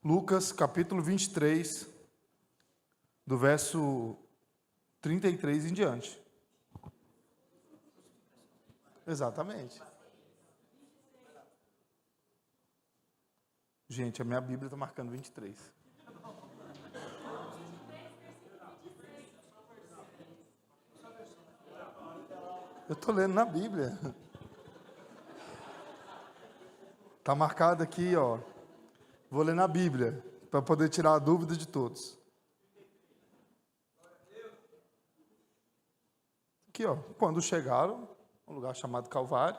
Lucas capítulo 23, do verso 33 em diante. Exatamente. Gente, a minha Bíblia está marcando 23. Eu estou lendo na Bíblia. Está marcado aqui, ó. Vou ler na Bíblia, para poder tirar a dúvida de todos. Aqui, ó. Quando chegaram a um lugar chamado Calvário.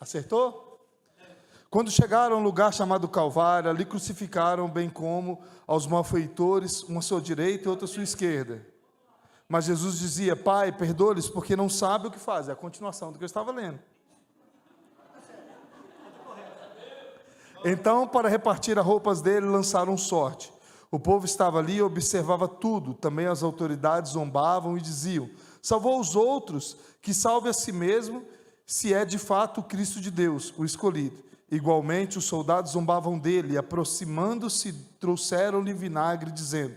Acertou? Quando chegaram a um lugar chamado Calvário, ali crucificaram, bem como aos malfeitores, uma à sua direita e outra à sua esquerda. Mas Jesus dizia: Pai, perdoa-lhes, porque não sabem o que fazem. É a continuação do que eu estava lendo. Então, para repartir as roupas dele, lançaram sorte. O povo estava ali e observava tudo. Também as autoridades zombavam e diziam: salvou os outros, que salve a si mesmo, se é de fato o Cristo de Deus, o escolhido. Igualmente, os soldados zombavam dele, e aproximando-se, trouxeram-lhe vinagre, dizendo: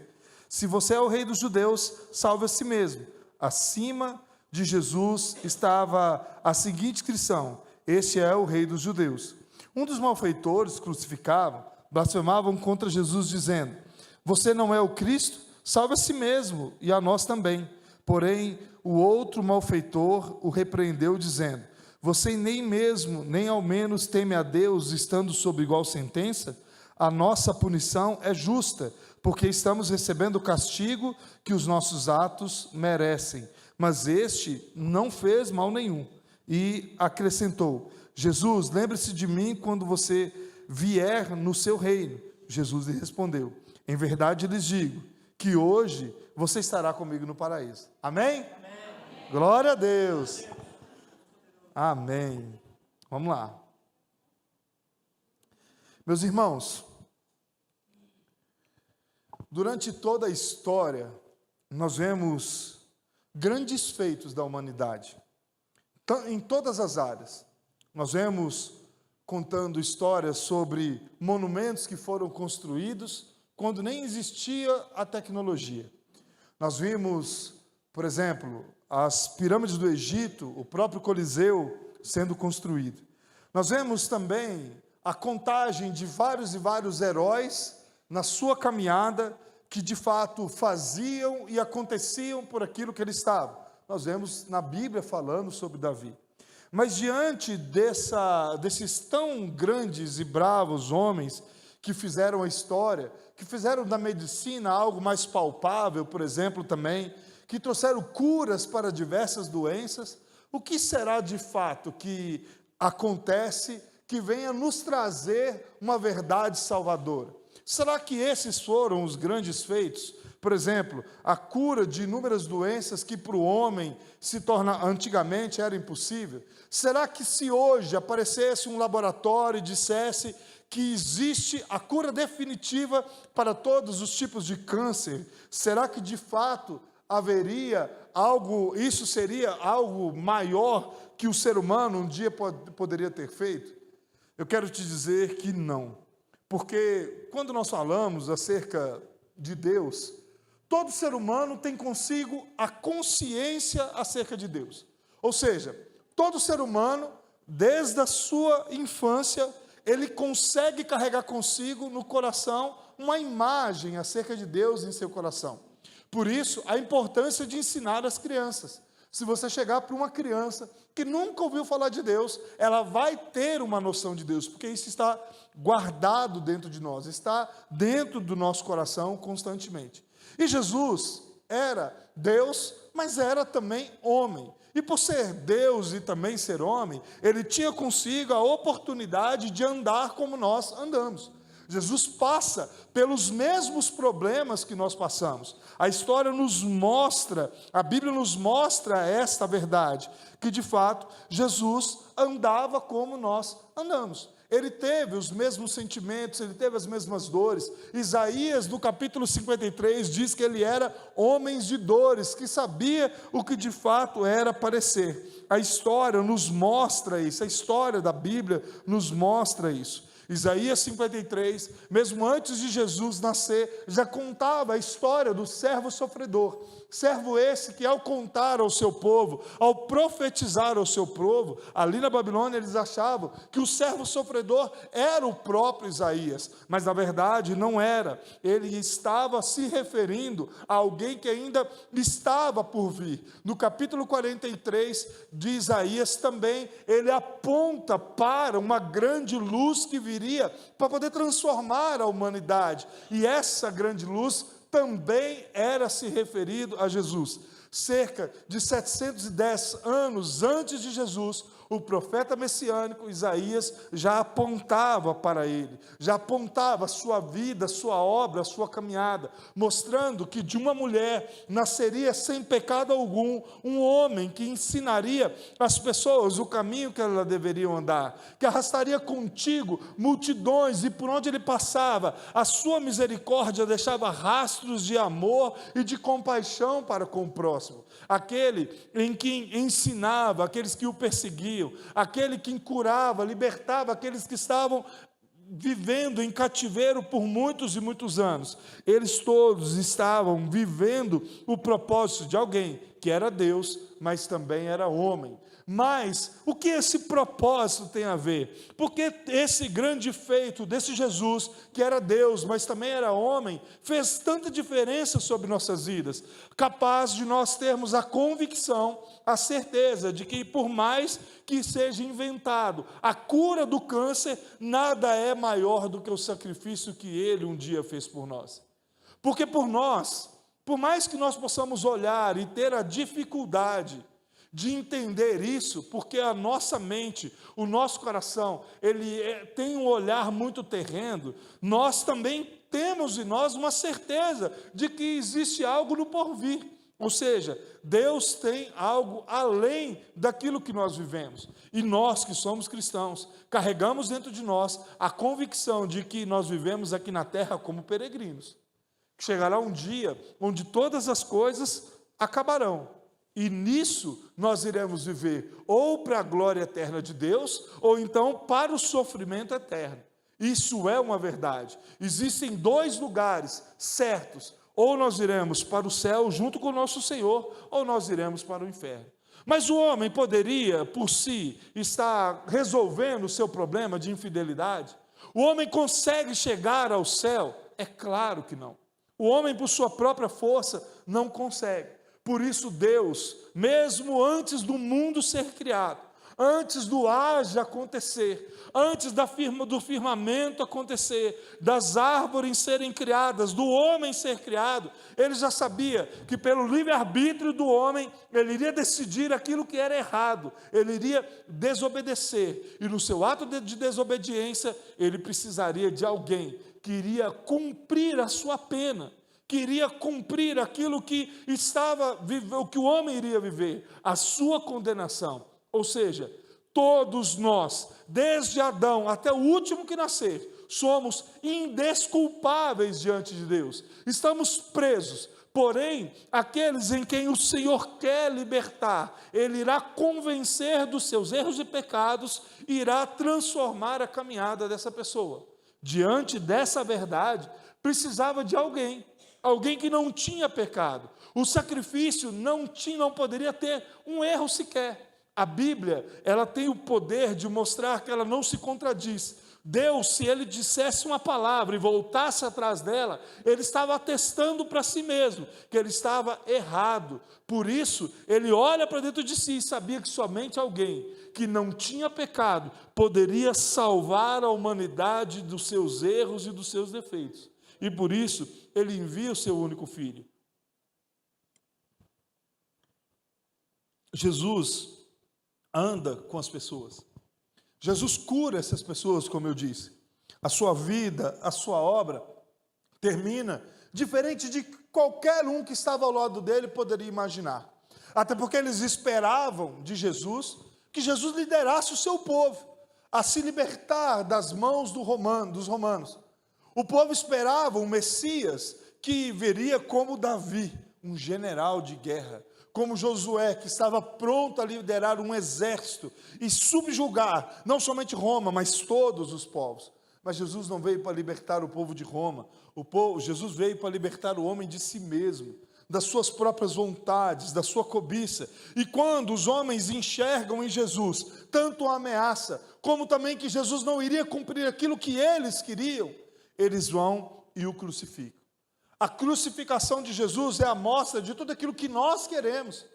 se você é o rei dos judeus, salve a si mesmo. Acima de Jesus estava a seguinte inscrição: este é o rei dos judeus. Um dos malfeitores crucificavam, blasfemavam contra Jesus, dizendo: você não é o Cristo? Salve a si mesmo e a nós também. Porém, o outro malfeitor o repreendeu, dizendo: você nem ao menos teme a Deus, estando sob igual sentença? A nossa punição é justa, porque estamos recebendo o castigo que os nossos atos merecem. Mas este não fez mal nenhum. E acrescentou: Jesus, lembre-se de mim quando você vier no seu reino. Jesus lhe respondeu: em verdade lhes digo, que hoje você estará comigo no paraíso. Amém? Amém. Glória a Deus. Amém. Vamos lá. Meus irmãos, durante toda a história, nós vemos grandes feitos da humanidade, em todas as áreas. Nós vemos contando histórias sobre monumentos que foram construídos quando nem existia a tecnologia. Nós vimos, por exemplo, as pirâmides do Egito, o próprio Coliseu sendo construído. Nós vemos também a contagem de vários e vários heróis na sua caminhada, que de fato faziam e aconteciam por aquilo que eles estavam. Nós vemos na Bíblia falando sobre Davi. Mas diante desses tão grandes e bravos homens que fizeram a história, que fizeram da medicina algo mais palpável, por exemplo, também, que trouxeram curas para diversas doenças, o que será de fato que acontece que venha nos trazer uma verdade salvadora? Será que esses foram os grandes feitos? Por exemplo, a cura de inúmeras doenças que para o homem antigamente era impossível. Será que se hoje aparecesse um laboratório e dissesse que existe a cura definitiva para todos os tipos de câncer, será que de fato haveria algo, isso seria algo maior que o ser humano um dia poderia ter feito? Eu quero te dizer que não, porque quando nós falamos acerca de Deus, todo ser humano tem consigo a consciência acerca de Deus. Ou seja, todo ser humano, desde a sua infância, ele consegue carregar consigo no coração uma imagem acerca de Deus em seu coração. Por isso, a importância de ensinar as crianças. Se você chegar para uma criança que nunca ouviu falar de Deus, ela vai ter uma noção de Deus, porque isso está guardado dentro de nós, está dentro do nosso coração constantemente. E Jesus era Deus, mas era também homem. E por ser Deus e também ser homem, ele tinha consigo a oportunidade de andar como nós andamos. Jesus passa pelos mesmos problemas que nós passamos. A história nos mostra, a Bíblia nos mostra esta verdade, que de fato Jesus andava como nós andamos. Ele teve os mesmos sentimentos, ele teve as mesmas dores. Isaías, no capítulo 53, diz que ele era homem de dores, que sabia o que de fato era padecer. A história nos mostra isso, a história da Bíblia nos mostra isso. Isaías 53, mesmo antes de Jesus nascer, já contava a história do servo sofredor. Servo esse que, ao contar ao seu povo, ao profetizar ao seu povo, ali na Babilônia eles achavam que o servo sofredor era o próprio Isaías, mas na verdade não era. Ele estava se referindo a alguém que ainda estava por vir. No capítulo 43 de Isaías também, ele aponta para uma grande luz que viria para poder transformar a humanidade, e essa grande luz também era se referido a Jesus. Cerca de 710 anos antes de Jesus, o profeta messiânico Isaías já apontava para ele, já apontava a sua vida, a sua obra, a sua caminhada, mostrando que de uma mulher nasceria sem pecado algum um homem que ensinaria às pessoas o caminho que elas deveriam andar, que arrastaria contigo multidões, e por onde ele passava, a sua misericórdia deixava rastros de amor e de compaixão para com o próximo. Aquele em que ensinava aqueles que o perseguiam, aquele que curava, libertava aqueles que estavam vivendo em cativeiro por muitos e muitos anos. Eles todos estavam vivendo o propósito de alguém que era Deus, mas também era homem. Mas o que esse propósito tem a ver? Porque esse grande feito desse Jesus, que era Deus, mas também era homem, fez tanta diferença sobre nossas vidas, capaz de nós termos a convicção, a certeza de que, por mais que seja inventado a cura do câncer, nada é maior do que o sacrifício que ele um dia fez por nós. Porque por nós, por mais que nós possamos olhar e ter a dificuldade de entender isso, porque a nossa mente, o nosso coração, tem um olhar muito terreno, nós também temos em nós uma certeza de que existe algo no porvir. Ou seja, Deus tem algo além daquilo que nós vivemos. E nós que somos cristãos, carregamos dentro de nós a convicção de que nós vivemos aqui na terra como peregrinos. Chegará um dia onde todas as coisas acabarão. E nisso nós iremos viver ou para a glória eterna de Deus, ou então para o sofrimento eterno. Isso é uma verdade. Existem dois lugares certos: ou nós iremos para o céu junto com o nosso Senhor, ou nós iremos para o inferno. Mas o homem poderia, por si, estar resolvendo o seu problema de infidelidade? O homem consegue chegar ao céu? É claro que não. O homem, por sua própria força, não consegue. Por isso Deus, mesmo antes do mundo ser criado, antes do haja acontecer, antes do firmamento acontecer, das árvores serem criadas, do homem ser criado, ele já sabia que pelo livre-arbítrio do homem, ele iria decidir aquilo que era errado, ele iria desobedecer, e no seu ato de desobediência, ele precisaria de alguém que iria cumprir a sua pena, queria cumprir aquilo que o que o homem iria viver, a sua condenação. Ou seja, todos nós, desde Adão até o último que nascer, somos indesculpáveis diante de Deus. Estamos presos, porém, aqueles em quem o Senhor quer libertar, Ele irá convencer dos seus erros e pecados, e irá transformar a caminhada dessa pessoa. Diante dessa verdade, precisava de alguém que não tinha pecado. O sacrifício não poderia ter um erro sequer. A Bíblia, ela tem o poder de mostrar que ela não se contradiz. Deus, se ele dissesse uma palavra e voltasse atrás dela, ele estava atestando para si mesmo que ele estava errado. Por isso, ele olha para dentro de si e sabia que somente alguém que não tinha pecado poderia salvar a humanidade dos seus erros e dos seus defeitos. E por isso, ele envia o seu único filho. Jesus anda com as pessoas. Jesus cura essas pessoas, como eu disse. A sua vida, a sua obra termina diferente de qualquer um que estava ao lado dele poderia imaginar. Até porque eles esperavam de Jesus que Jesus liderasse o seu povo a se libertar das mãos dos romanos. O povo esperava um Messias que viria como Davi, um general de guerra, como Josué, que estava pronto a liderar um exército e subjugar não somente Roma, mas todos os povos. Mas Jesus não veio para libertar o povo de Roma. Jesus veio para libertar o homem de si mesmo, das suas próprias vontades, da sua cobiça. E quando os homens enxergam em Jesus tanto a ameaça, como também que Jesus não iria cumprir aquilo que eles queriam, eles vão e o crucificam. A crucificação de Jesus é a mostra de tudo aquilo que nós queremos.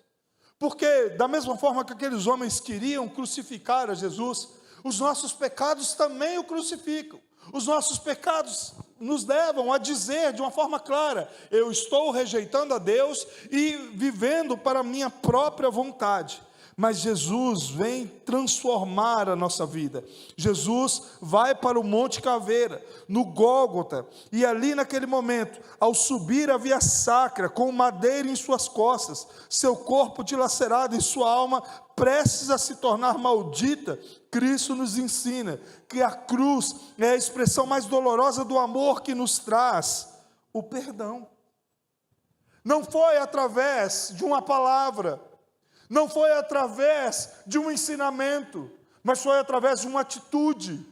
Porque da mesma forma que aqueles homens queriam crucificar a Jesus, os nossos pecados também o crucificam. Os nossos pecados nos levam a dizer de uma forma clara: eu estou rejeitando a Deus e vivendo para a minha própria vontade. Mas Jesus vem transformar a nossa vida. Jesus vai para o Monte Caveira, no Gólgota, e ali naquele momento, ao subir a via sacra, com madeira em suas costas, seu corpo dilacerado e sua alma prestes a se tornar maldita, Cristo nos ensina que a cruz é a expressão mais dolorosa do amor que nos traz o perdão. Não foi através de uma palavra, não foi através de um ensinamento, mas foi através de uma atitude.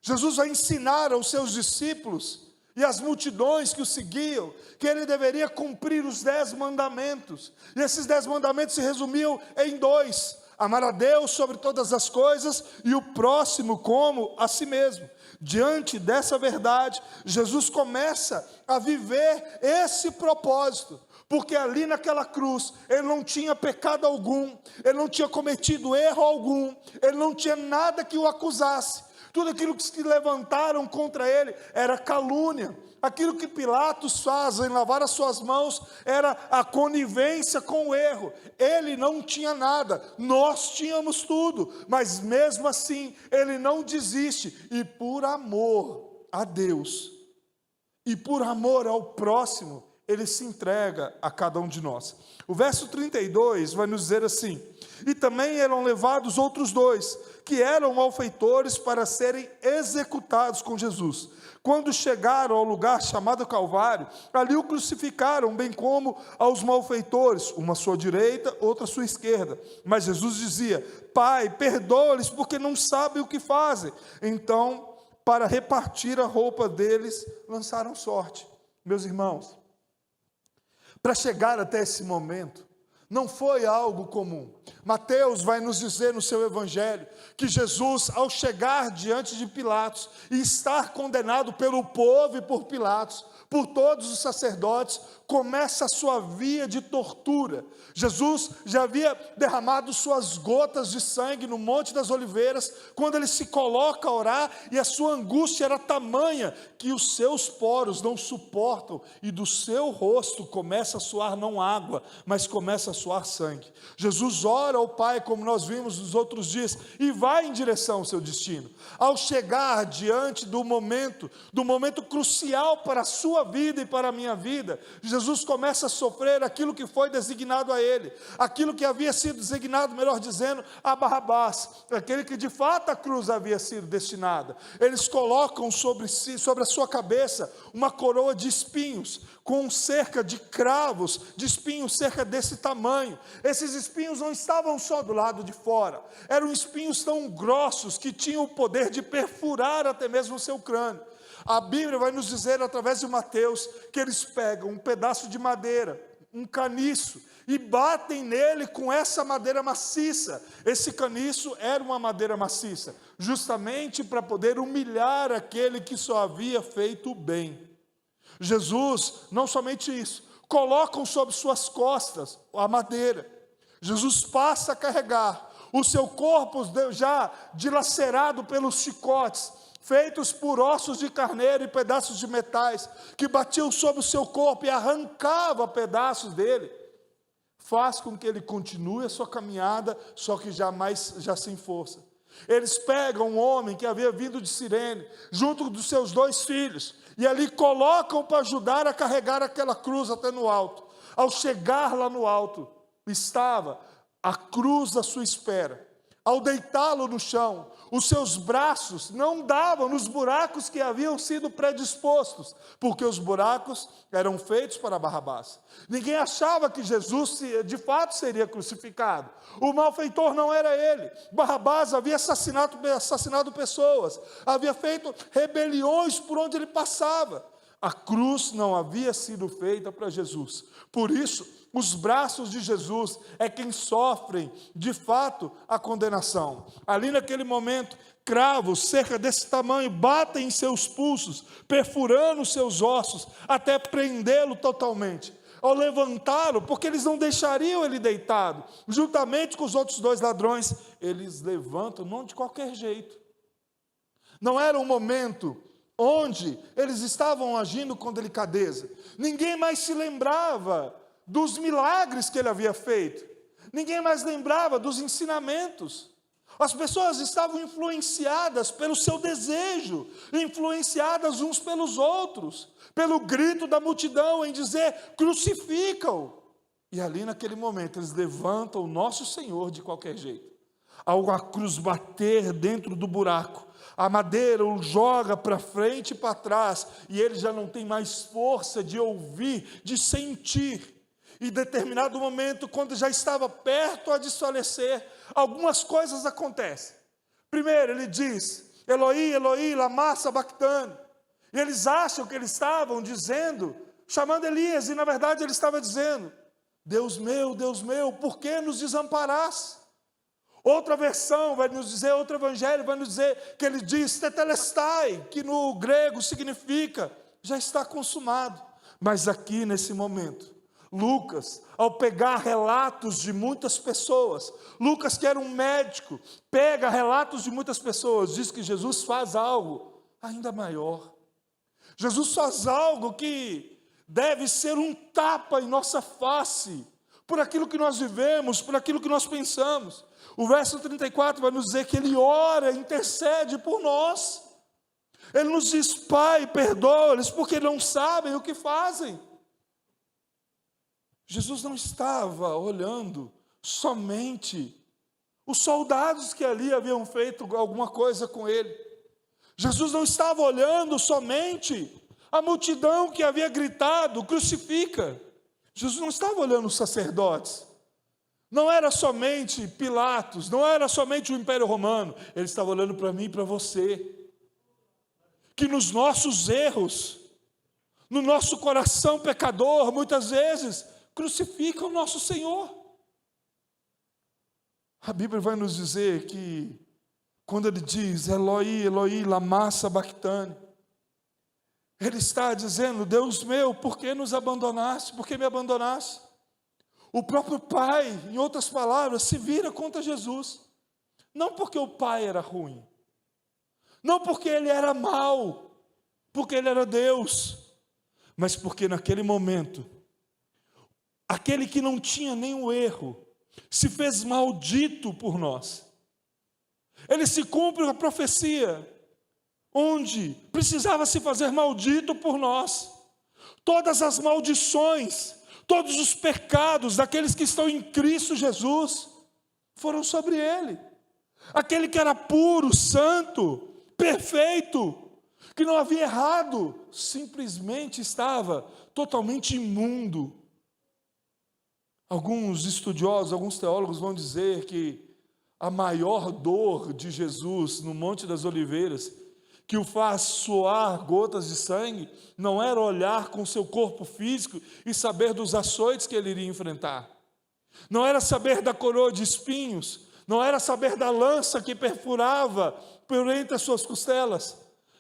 Jesus vai ensinar aos seus discípulos e às multidões que o seguiam, que ele deveria cumprir os 10 mandamentos. E esses 10 mandamentos se resumiam em 2: amar a Deus sobre todas as coisas e o próximo como a si mesmo. Diante dessa verdade, Jesus começa a viver esse propósito. Porque ali naquela cruz, ele não tinha pecado algum, ele não tinha cometido erro algum, ele não tinha nada que o acusasse. Tudo aquilo que se levantaram contra ele era calúnia. Aquilo que Pilatos faz em lavar as suas mãos era a conivência com o erro. Ele não tinha nada, nós tínhamos tudo, mas mesmo assim, ele não desiste. E por amor a Deus, e por amor ao próximo, ele se entrega a cada um de nós. O verso 32 vai nos dizer assim: e também eram levados outros 2, que eram malfeitores, para serem executados com Jesus. Quando chegaram ao lugar chamado Calvário, ali o crucificaram, bem como aos malfeitores, uma à sua direita, outra à sua esquerda. Mas Jesus dizia: Pai, perdoa-lhes, porque não sabem o que fazem. Então, para repartir a roupa deles, lançaram sorte. Meus irmãos, para chegar até esse momento, não foi algo comum. Mateus vai nos dizer no seu evangelho que Jesus, ao chegar diante de Pilatos e estar condenado pelo povo e por Pilatos, por todos os sacerdotes, começa a sua via de tortura. Jesus já havia derramado suas gotas de sangue no Monte das Oliveiras, quando ele se coloca a orar, e a sua angústia era tamanha, que os seus poros não suportam, e do seu rosto começa a suar não água, mas começa a suar sangue. Jesus ora ao Pai, como nós vimos nos outros dias, e vai em direção ao seu destino. Ao chegar diante do momento crucial para a sua vida e para a minha vida, Jesus começa a sofrer aquilo que foi designado a ele, aquilo que havia sido designado, melhor dizendo, a Barrabás, aquele que de fato a cruz havia sido destinada. Eles colocam sobre a sua cabeça, uma coroa de espinhos, com cerca de cravos, de espinhos cerca desse tamanho. Esses espinhos não estavam só do lado de fora, eram espinhos tão grossos, que tinham o poder de perfurar até mesmo o seu crânio. A Bíblia vai nos dizer, através de Mateus, que eles pegam um pedaço de madeira, um caniço, e batem nele com essa madeira maciça. Esse caniço era uma madeira maciça, justamente para poder humilhar aquele que só havia feito o bem. Jesus, não somente isso, colocam sobre suas costas a madeira. Jesus passa a carregar o seu corpo já dilacerado pelos chicotes, feitos por ossos de carneiro e pedaços de metais, que batiam sobre o seu corpo e arrancava pedaços dele, faz com que ele continue a sua caminhada, só que já sem força. Eles pegam um homem que havia vindo de Cirene, junto dos seus 2 filhos, e ali colocam para ajudar a carregar aquela cruz até no alto. Ao chegar lá no alto, estava a cruz à sua espera. ao deitá-lo no chão, os seus braços não davam nos buracos que haviam sido predispostos, porque os buracos eram feitos para Barrabás. Ninguém achava que Jesus de fato seria crucificado. O malfeitor não era ele. Barrabás havia assassinado pessoas, havia feito rebeliões por onde ele passava. A cruz não havia sido feita para Jesus. Por isso, os braços de Jesus é quem sofrem, de fato, a condenação. Ali naquele momento, cravos, cerca desse tamanho, batem em seus pulsos, perfurando os seus ossos, até prendê-lo totalmente. Ao levantá-lo, porque eles não deixariam ele deitado, juntamente com os outros 2 ladrões, eles levantam, não de qualquer jeito. Não era um momento onde eles estavam agindo com delicadeza. Ninguém mais se lembrava dos milagres que ele havia feito. Ninguém mais lembrava dos ensinamentos. As pessoas estavam influenciadas pelo seu desejo, influenciadas uns pelos outros, pelo grito da multidão em dizer: crucificam. E ali naquele momento eles levantam o nosso Senhor de qualquer jeito. Ao a cruz bater dentro do buraco, a madeira o joga para frente e para trás, e ele já não tem mais força de ouvir, de sentir. Em determinado momento, quando já estava perto a desfalecer, algumas coisas acontecem. Primeiro, ele diz: Eloi, Eloi, lama sabachthani. E eles acham que eles estavam dizendo, chamando Elias, e na verdade ele estava dizendo: Deus meu, por que nos desamparaste? Outra versão vai nos dizer, outro evangelho vai nos dizer que ele diz tetelestai, que no grego significa já está consumado. Mas aqui nesse momento, Lucas, ao pegar relatos de muitas pessoas, Lucas, que era um médico, pega relatos de muitas pessoas, diz que Jesus faz algo ainda maior. Jesus faz algo que deve ser um tapa em nossa face, por aquilo que nós vivemos, por aquilo que nós pensamos. O verso 34 vai nos dizer que ele ora, intercede por nós. Ele nos diz: Pai, perdoa-lhes, porque não sabem o que fazem. Jesus não estava olhando somente os soldados que ali haviam feito alguma coisa com ele. Jesus não estava olhando somente a multidão que havia gritado: crucifica. Jesus não estava olhando os sacerdotes. Não era somente Pilatos, não era somente o Império Romano. Ele estava olhando para mim e para você. Que nos nossos erros, no nosso coração pecador, muitas vezes, crucifica o nosso Senhor. A Bíblia vai nos dizer que, quando ele diz, Eloi, Eloi, lama sabachthani, ele está dizendo: Deus meu, por que nos abandonaste? Por que me abandonaste? O próprio Pai, em outras palavras, se vira contra Jesus. Não porque o Pai era ruim, não porque ele era mau, porque ele era Deus, mas porque naquele momento, aquele que não tinha nenhum erro, se fez maldito por nós. Ele se cumpre a profecia, onde precisava se fazer maldito por nós. Todas as maldições, todos os pecados daqueles que estão em Cristo Jesus foram sobre ele. Aquele que era puro, santo, perfeito, que não havia errado, simplesmente estava totalmente imundo. Alguns estudiosos, alguns teólogos vão dizer que a maior dor de Jesus no Monte das Oliveiras, que o faz suar gotas de sangue, não era olhar com seu corpo físico e saber dos açoites que ele iria enfrentar. Não era saber da coroa de espinhos, não era saber da lança que perfurava por entre as suas costelas,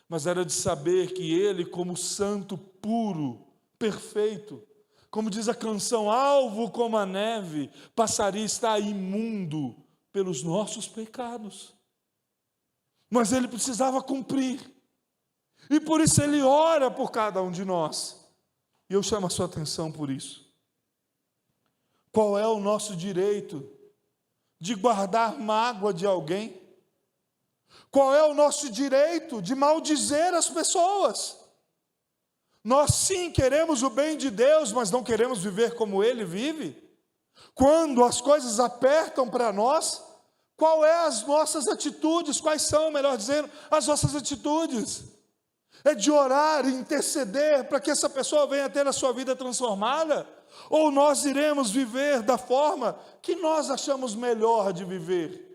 mas era de saber que ele, como santo, puro, perfeito, como diz a canção, alvo como a neve, passaria a estar imundo pelos nossos pecados. Mas ele precisava cumprir, e por isso ele ora por cada um de nós, e eu chamo a sua atenção por isso. Qual é o nosso direito de guardar mágoa de alguém? Qual é o nosso direito de maldizer as pessoas? Nós sim queremos o bem de Deus, mas não queremos viver como Ele vive? Quando as coisas apertam para nós, Qual é as nossas atitudes? Quais são, melhor dizendo, as nossas atitudes? É de orar e interceder para que essa pessoa venha ter a sua vida transformada? Ou nós iremos viver da forma que nós achamos melhor de viver?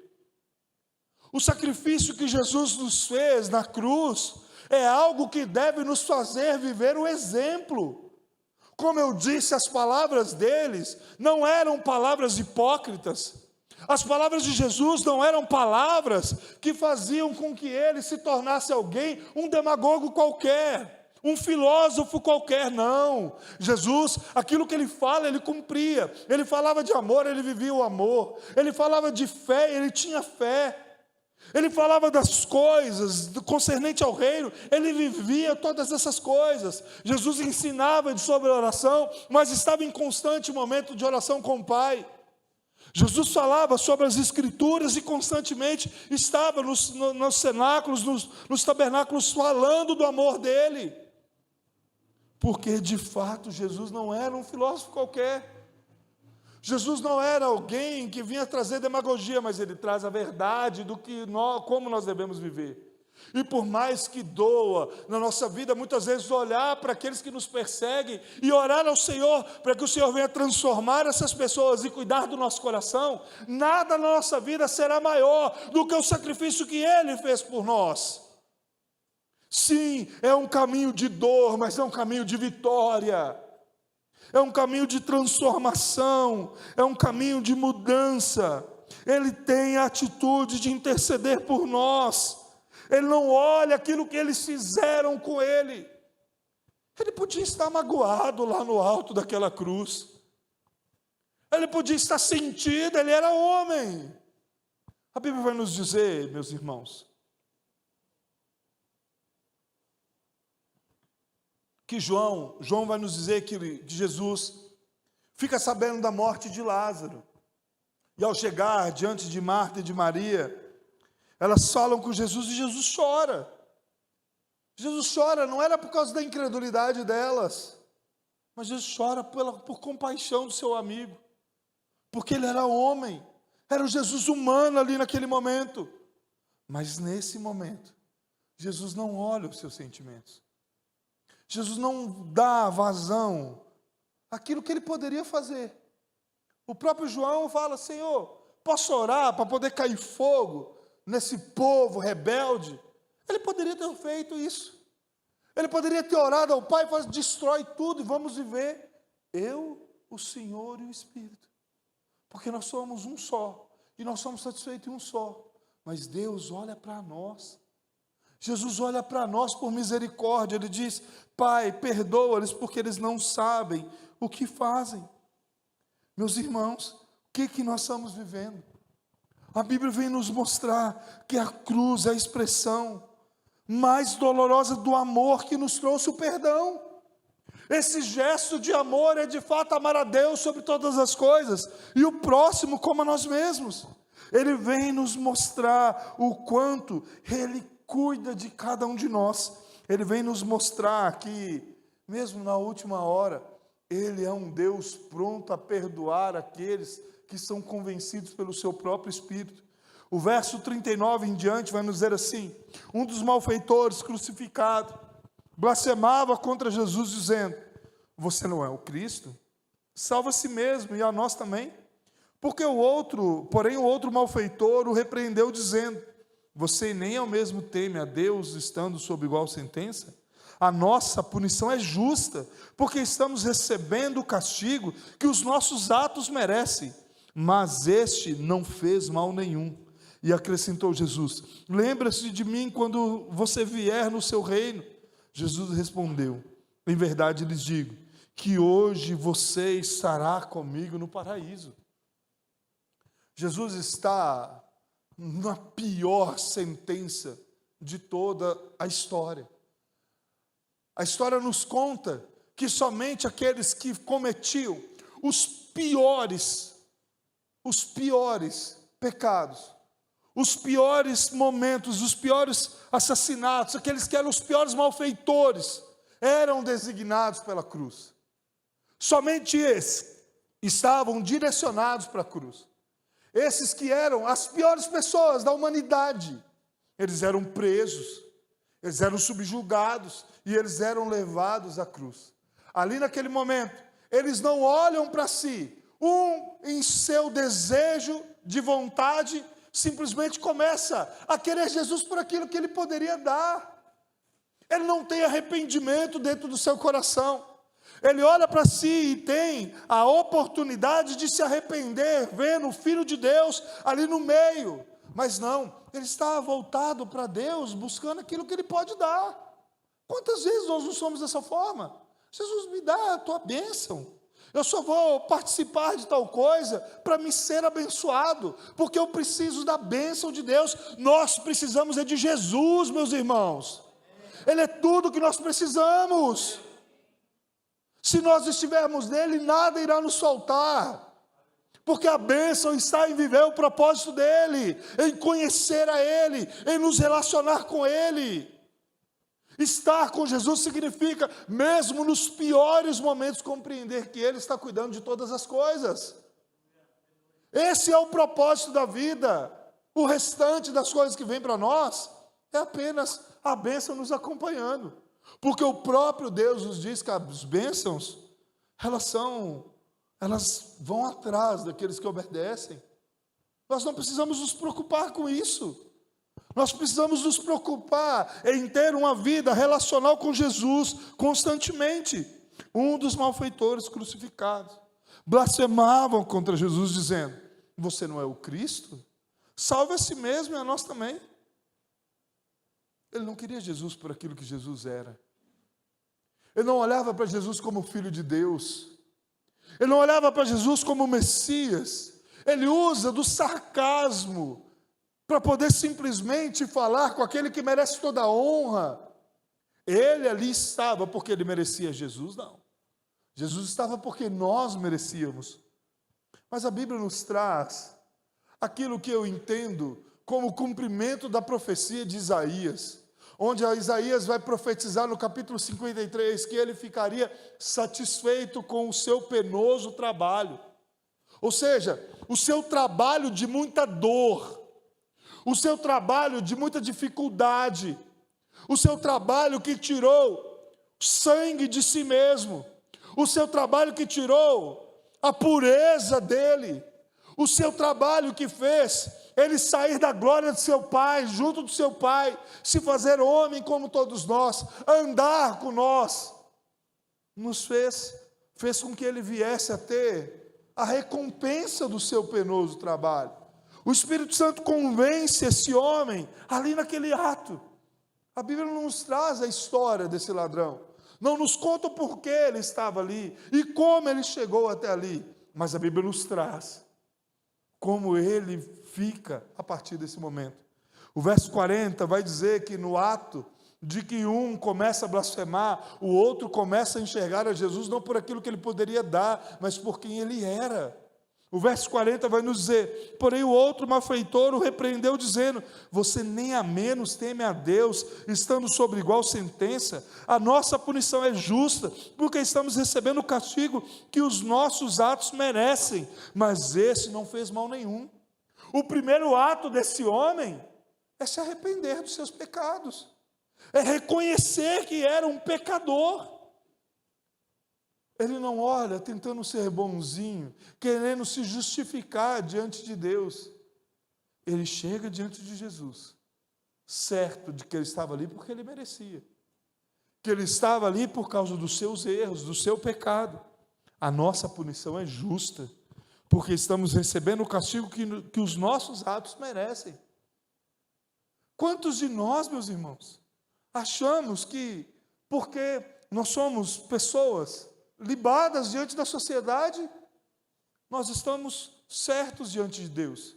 O sacrifício que Jesus nos fez na cruz é algo que deve nos fazer viver o exemplo. Como eu disse, as palavras deles não eram palavras hipócritas. As palavras de Jesus não eram palavras que faziam com que ele se tornasse alguém, um demagogo qualquer, um filósofo qualquer, não. Jesus, aquilo que ele fala, ele cumpria. Ele falava de amor, ele vivia o amor. Ele falava de fé, ele tinha fé. Ele falava das coisas concernente ao reino, ele vivia todas essas coisas. Jesus ensinava sobre oração, mas estava em constante momento de oração com o Pai. Jesus falava sobre as Escrituras e constantemente estava nos cenáculos, nos tabernáculos, falando do amor dele. Porque, de fato, Jesus não era um filósofo qualquer. Jesus não era alguém que vinha trazer demagogia, mas ele traz a verdade do que como nós devemos viver. E por mais que doa na nossa vida, muitas vezes olhar para aqueles que nos perseguem e orar ao Senhor, para que o Senhor venha transformar essas pessoas e cuidar do nosso coração, nada na nossa vida será maior do que o sacrifício que Ele fez por nós. Sim, é um caminho de dor, mas é um caminho de vitória. É um caminho de transformação, é um caminho de mudança. Ele tem a atitude de interceder por nós. Ele não olha aquilo que eles fizeram com ele. Ele podia estar magoado lá no alto daquela cruz. Ele podia estar sentido, ele era homem. A Bíblia vai nos dizer, meus irmãos, que João vai nos dizer que Jesus fica sabendo da morte de Lázaro. E ao chegar diante de Marta e de Maria, elas falam com Jesus e Jesus chora. Jesus chora, não era por causa da incredulidade delas, mas Jesus chora por compaixão do seu amigo, porque ele era homem, era o Jesus humano ali naquele momento. Mas nesse momento, Jesus não olha os seus sentimentos. Jesus não dá vazão àquilo que ele poderia fazer. O próprio João fala: Senhor, posso orar para poder cair fogo nesse povo rebelde? Ele poderia ter feito isso. Ele poderia ter orado ao Pai e falado: destrói tudo e vamos viver eu, o Senhor e o Espírito. Porque nós somos um só, e nós somos satisfeitos em um só. Mas Deus olha para nós. Jesus olha para nós por misericórdia. Ele diz: Pai, perdoa-lhes porque eles não sabem o que fazem. Meus irmãos, o que nós estamos vivendo? A Bíblia vem nos mostrar que a cruz é a expressão mais dolorosa do amor que nos trouxe o perdão. Esse gesto de amor é de fato amar a Deus sobre todas as coisas e o próximo como a nós mesmos. Ele vem nos mostrar o quanto Ele cuida de cada um de nós. Ele vem nos mostrar que, mesmo na última hora, Ele é um Deus pronto a perdoar aqueles que são convencidos pelo seu próprio Espírito. O verso 39 em diante vai nos dizer assim: um dos malfeitores crucificado blasfemava contra Jesus, dizendo: você não é o Cristo? Salva a si mesmo e a nós também. Porém o outro malfeitor o repreendeu, dizendo: você nem ao mesmo teme a Deus, estando sob igual sentença? A nossa punição é justa, porque estamos recebendo o castigo que os nossos atos merecem, mas este não fez mal nenhum. E acrescentou Jesus: lembra-se de mim quando você vier no seu reino. Jesus respondeu: em verdade lhes digo, que hoje você estará comigo no paraíso. Jesus está na pior sentença de toda a história. A história nos conta que somente aqueles que cometiam os piores pecados, os piores momentos, os piores assassinatos, aqueles que eram os piores malfeitores, eram designados pela cruz. Somente esses estavam direcionados para a cruz. esses que eram as piores pessoas da humanidade, eles eram presos, eles eram subjugados e eles eram levados à cruz. Ali naquele momento, eles não olham para si, em seu desejo de vontade, simplesmente começa a querer Jesus por aquilo que ele poderia dar. Ele não tem arrependimento dentro do seu coração. Ele olha para si e tem a oportunidade de se arrepender, vendo o Filho de Deus ali no meio. Mas não, ele está voltado para Deus, buscando aquilo que ele pode dar. Quantas vezes nós não somos dessa forma? Jesus, me dá a tua bênção. Eu só vou participar de tal coisa para me ser abençoado, porque eu preciso da bênção de Deus. Nós precisamos de Jesus, meus irmãos. Ele é tudo que nós precisamos. Se nós estivermos nele, nada irá nos faltar. Porque a bênção está em viver o propósito dele, em conhecer a ele, em nos relacionar com ele. Estar com Jesus significa, mesmo nos piores momentos, compreender que ele está cuidando de todas as coisas. Esse é o propósito da vida. O restante das coisas que vem para nós é apenas a bênção nos acompanhando. Porque o próprio Deus nos diz que as bênçãos, elas vão atrás daqueles que obedecem. Nós não precisamos nos preocupar com isso. Nós precisamos nos preocupar em ter uma vida relacional com Jesus constantemente. Um dos malfeitores crucificados blasfemavam contra Jesus, dizendo: você não é o Cristo? Salve a si mesmo e a nós também. Ele não queria Jesus por aquilo que Jesus era. Ele não olhava para Jesus como Filho de Deus. Ele não olhava para Jesus como Messias. Ele usa do sarcasmo para poder simplesmente falar com aquele que merece toda a honra. Ele ali estava porque ele merecia Jesus? Não. Jesus estava porque nós merecíamos. Mas a Bíblia nos traz aquilo que eu entendo como cumprimento da profecia de Isaías, onde Isaías vai profetizar no capítulo 53 que ele ficaria satisfeito com o seu penoso trabalho. Ou seja, o seu trabalho de muita dor, o seu trabalho de muita dificuldade, o seu trabalho que tirou sangue de si mesmo, o seu trabalho que tirou a pureza dele, o seu trabalho que fez ele sair da glória de seu pai, junto do seu pai, se fazer homem como todos nós, andar com nós, nos fez com que ele viesse a ter a recompensa do seu penoso trabalho. O Espírito Santo convence esse homem ali naquele ato. A Bíblia não nos traz a história desse ladrão, não nos conta o porquê ele estava ali e como ele chegou até ali, mas a Bíblia nos traz como ele fica a partir desse momento. O verso 40 vai dizer que no ato de que um começa a blasfemar, o outro começa a enxergar a Jesus não por aquilo que ele poderia dar, mas por quem ele era. O verso 40 vai nos dizer: porém o outro malfeitor o repreendeu, dizendo: você nem a menos teme a Deus, estando sob igual sentença? A nossa punição é justa, porque estamos recebendo o castigo que os nossos atos merecem, mas esse não fez mal nenhum. O primeiro ato desse homem é se arrepender dos seus pecados, é reconhecer que era um pecador. Ele não olha tentando ser bonzinho, querendo se justificar diante de Deus. Ele chega diante de Jesus, certo de que ele estava ali porque ele merecia, que ele estava ali por causa dos seus erros, do seu pecado. A nossa punição é justa, porque estamos recebendo o castigo que os nossos atos merecem. Quantos de nós, meus irmãos, achamos que porque nós somos pessoas libadas diante da sociedade, nós estamos certos diante de Deus?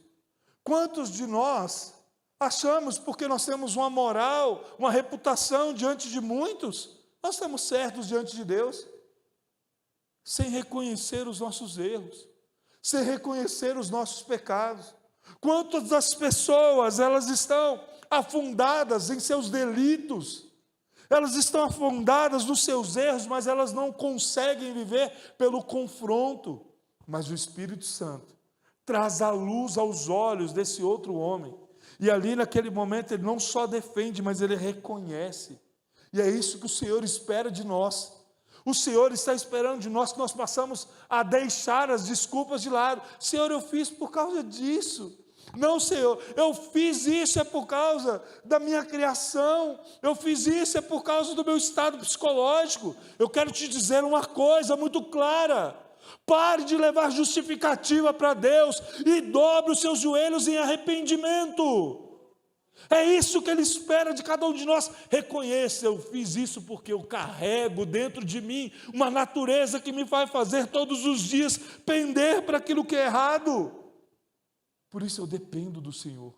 Quantos de nós achamos, porque nós temos uma moral, uma reputação diante de muitos, nós estamos certos diante de Deus? Sem reconhecer os nossos erros, sem reconhecer os nossos pecados. Quantas das pessoas, elas estão afundadas em seus delitos, elas estão afundadas nos seus erros, mas elas não conseguem viver pelo confronto. Mas o Espírito Santo traz a luz aos olhos desse outro homem. E ali naquele momento ele não só defende, mas ele reconhece. E é isso que o Senhor espera de nós. O Senhor está esperando de nós que nós possamos a deixar as desculpas de lado. Senhor, eu fiz por causa disso. Não, Senhor, eu fiz isso é por causa da minha criação. Eu fiz isso é por causa do meu estado psicológico. Eu quero te dizer uma coisa muito clara. Pare de levar justificativa para Deus e dobre os seus joelhos em arrependimento. É isso que Ele espera de cada um de nós. Reconheça, eu fiz isso porque eu carrego dentro de mim uma natureza que me vai fazer todos os dias pender para aquilo que é errado. Por isso eu dependo do Senhor.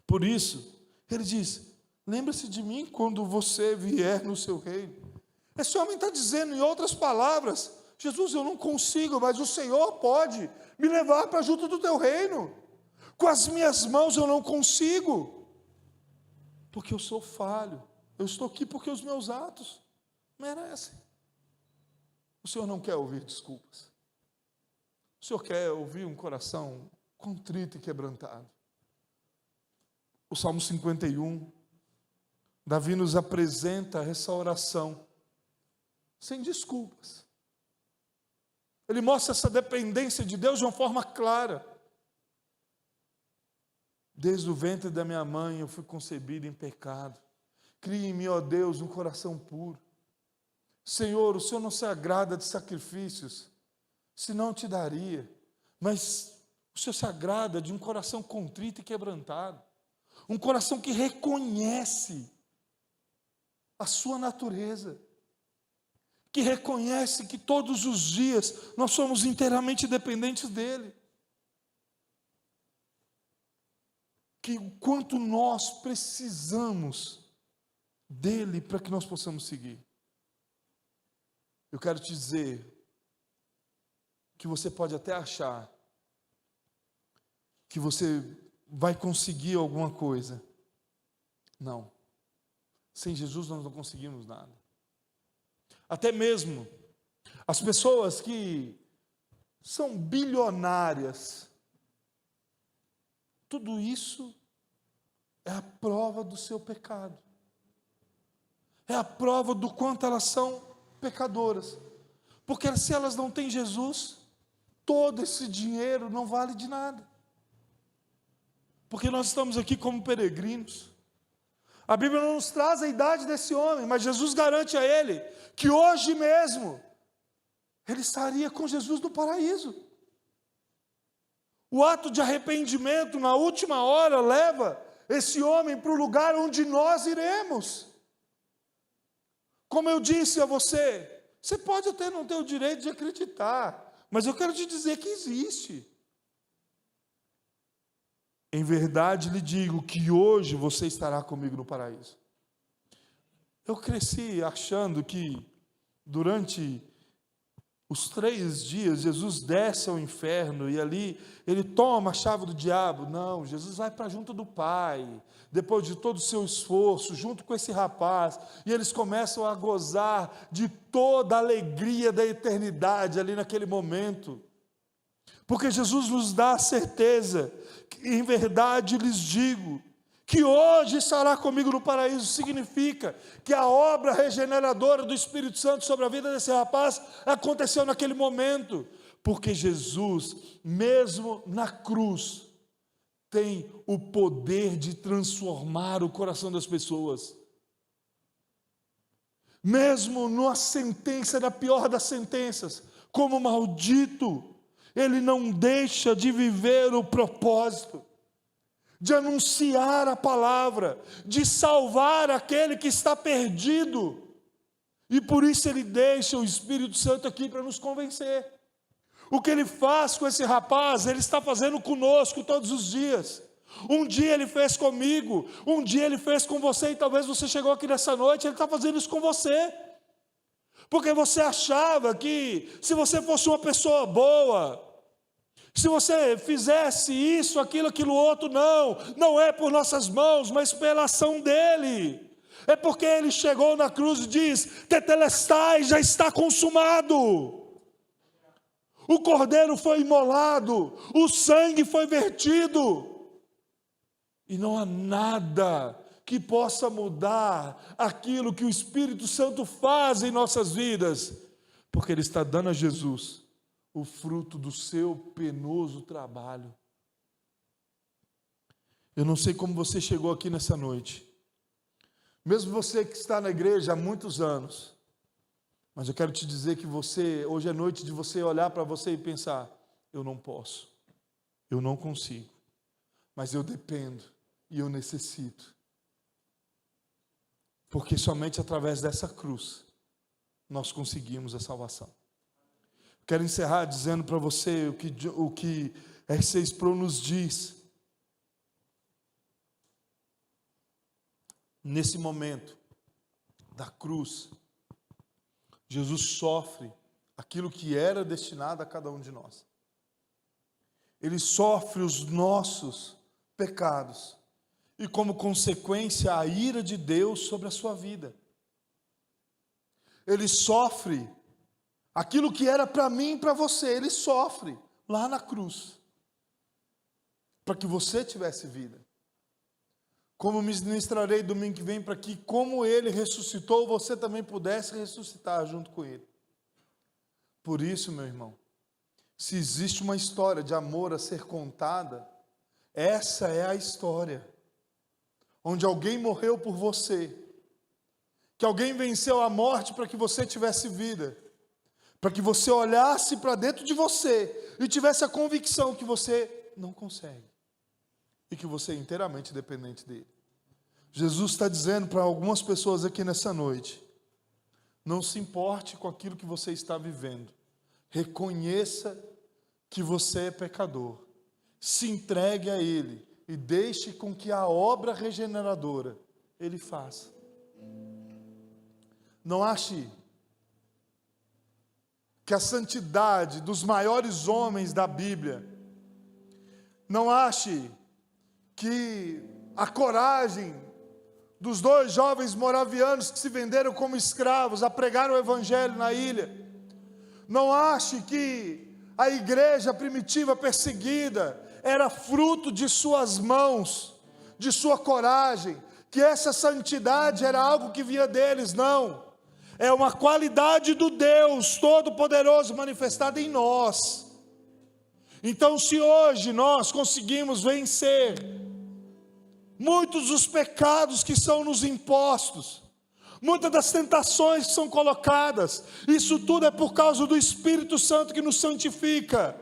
Por isso, Ele diz, lembre-se de mim quando você vier no seu reino. Esse homem está dizendo, em outras palavras, Jesus, eu não consigo, mas o Senhor pode me levar para junto do teu reino. Com as minhas mãos eu não consigo, porque eu sou falho. Eu estou aqui porque os meus atos merecem. O Senhor não quer ouvir desculpas. O Senhor quer ouvir um coração contrito e quebrantado. O Salmo 51, Davi nos apresenta essa oração sem desculpas. Ele mostra essa dependência de Deus de uma forma clara. Desde o ventre da minha mãe eu fui concebido em pecado. Cria em mim, ó Deus, um coração puro. Senhor, o Senhor não se agrada de sacrifícios, senão te daria. Mas o Senhor se agrada de um coração contrito e quebrantado. Um coração que reconhece a sua natureza. Que reconhece que todos os dias nós somos inteiramente dependentes dEle. Que o quanto nós precisamos dEle para que nós possamos seguir. Eu quero te dizer que você pode até achar que você vai conseguir alguma coisa. Não. Sem Jesus nós não conseguimos nada. Até mesmo as pessoas que são bilionárias, tudo isso é a prova do seu pecado. É a prova do quanto elas são pecadoras. Porque se elas não têm Jesus, todo esse dinheiro não vale de nada. Porque nós estamos aqui como peregrinos. A Bíblia não nos traz a idade desse homem, mas Jesus garante a ele que hoje mesmo ele estaria com Jesus no paraíso. O ato de arrependimento na última hora leva esse homem para o lugar onde nós iremos. Como eu disse a você, você pode até não ter o direito de acreditar, mas eu quero te dizer que existe. Em verdade lhe digo que hoje você estará comigo no paraíso. Eu cresci achando que durante os 3 dias Jesus desce ao inferno e ali ele toma a chave do diabo. Não, Jesus vai para junto do Pai, depois de todo o seu esforço, junto com esse rapaz, e eles começam a gozar de toda a alegria da eternidade ali naquele momento. Porque Jesus nos dá a certeza, que, em verdade lhes digo, que hoje estará comigo no paraíso. Significa que a obra regeneradora do Espírito Santo sobre a vida desse rapaz aconteceu naquele momento. Porque Jesus, mesmo na cruz, tem o poder de transformar o coração das pessoas. Mesmo numa sentença, da pior das sentenças, como maldito, ele não deixa de viver o propósito, de anunciar a palavra, de salvar aquele que está perdido. E por isso ele deixa o Espírito Santo aqui para nos convencer. O que ele faz com esse rapaz, ele está fazendo conosco todos os dias. Um dia ele fez comigo, um dia ele fez com você, e talvez você chegou aqui nessa noite, ele está fazendo isso com você. Porque você achava que se você fosse uma pessoa boa, se você fizesse isso, aquilo outro, não é por nossas mãos, mas pela ação dele. É porque ele chegou na cruz e diz, tetelestai, já está consumado. o cordeiro foi imolado, o sangue foi vertido, e não há nada que possa mudar aquilo que o Espírito Santo faz em nossas vidas, porque Ele está dando a Jesus o fruto do seu penoso trabalho. Eu não sei como você chegou aqui nessa noite, mesmo você que está na igreja há muitos anos, mas eu quero te dizer que hoje é noite de você olhar para você e pensar: eu não posso, eu não consigo, mas eu dependo e eu necessito, porque somente através dessa cruz nós conseguimos a salvação. Quero encerrar dizendo para você o que R6 Pro nos diz. Nesse momento da cruz, Jesus sofre aquilo que era destinado a cada um de nós. Ele sofre os nossos pecados e, como consequência, a ira de Deus sobre a sua vida. Ele sofre aquilo que era para mim e para você. Ele sofre lá na cruz, para que você tivesse vida. Como ministrarei domingo que vem, para que, como Ele ressuscitou, você também pudesse ressuscitar junto com Ele. Por isso, meu irmão, se existe uma história de amor a ser contada, essa é a história, onde alguém morreu por você, que alguém venceu a morte para que você tivesse vida, para que você olhasse para dentro de você e tivesse a convicção que você não consegue e que você é inteiramente dependente dele. Jesus está dizendo para algumas pessoas aqui nessa noite: não se importe com aquilo que você está vivendo, reconheça que você é pecador, se entregue a Ele e deixe com que a obra regeneradora Ele faça. Não ache que a santidade dos maiores homens da Bíblia, não ache que a coragem dos 2 jovens moravianos que se venderam como escravos a pregar o evangelho na ilha, não ache que a igreja primitiva perseguida era fruto de suas mãos, de sua coragem, que essa santidade era algo que vinha deles. Não, é uma qualidade do Deus Todo-Poderoso manifestada em nós. Então, se hoje nós conseguimos vencer muitos dos pecados que são nos impostos, muitas das tentações que são colocadas, isso tudo é por causa do Espírito Santo que nos santifica.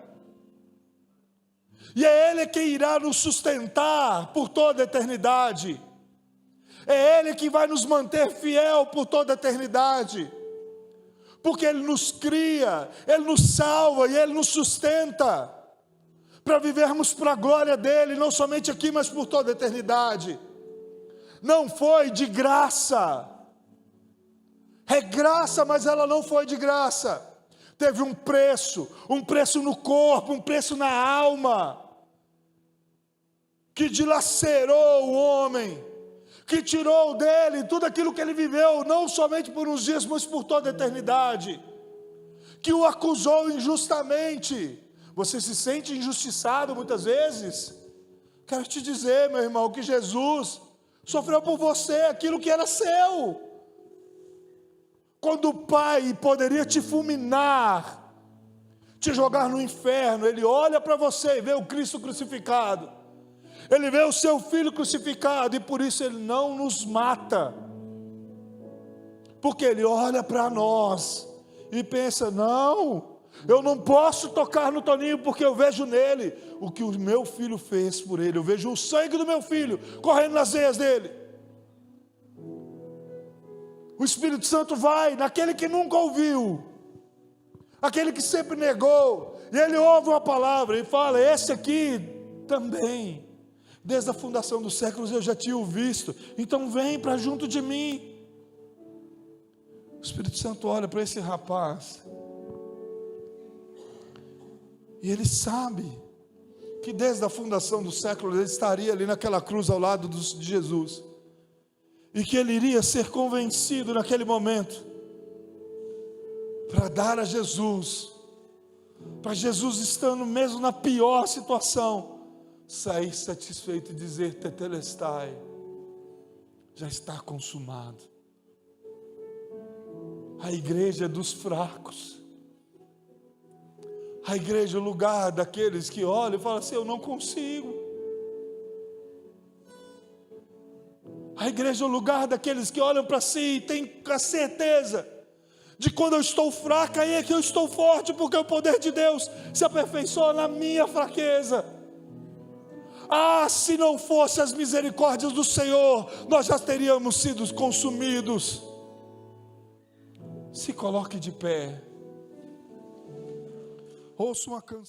E é Ele que irá nos sustentar por toda a eternidade. É Ele que vai nos manter fiel por toda a eternidade. Porque Ele nos cria, Ele nos salva e Ele nos sustenta para vivermos para a glória dEle, não somente aqui, mas por toda a eternidade. Não foi de graça. É graça, mas ela não foi de graça. Teve um preço no corpo, um preço na alma, que dilacerou o homem, que tirou dele tudo aquilo que ele viveu, não somente por uns dias, mas por toda a eternidade, que o acusou injustamente. Você se sente injustiçado muitas vezes? Quero te dizer, meu irmão, que Jesus sofreu por você aquilo que era seu. Quando o Pai poderia te fulminar, te jogar no inferno, Ele olha para você e vê o Cristo crucificado. Ele vê o seu Filho crucificado e por isso Ele não nos mata. Porque Ele olha para nós e pensa: não, eu não posso tocar no Toninho porque eu vejo nele o que o meu filho fez por ele. Eu vejo o sangue do meu filho correndo nas veias dele. O Espírito Santo vai naquele que nunca ouviu, aquele que sempre negou, e ele ouve uma palavra e fala: esse aqui também, desde a fundação dos séculos eu já tinha o visto, então vem para junto de mim. O Espírito Santo olha para esse rapaz e ele sabe que desde a fundação dos séculos ele estaria ali naquela cruz ao lado de Jesus, e que ele iria ser convencido naquele momento para dar a Jesus para Jesus, estando mesmo na pior situação, sair satisfeito e dizer: tetelestai, já está consumado. A igreja é dos fracos. A igreja é o lugar daqueles que olham e falam assim: eu não consigo. A igreja é o lugar daqueles que olham para si e têm a certeza de quando eu estou fraca, aí é que eu estou forte, porque o poder de Deus se aperfeiçoa na minha fraqueza. Ah, se não fosse as misericórdias do Senhor, nós já teríamos sido consumidos. Se coloque de pé. Ouça uma canção.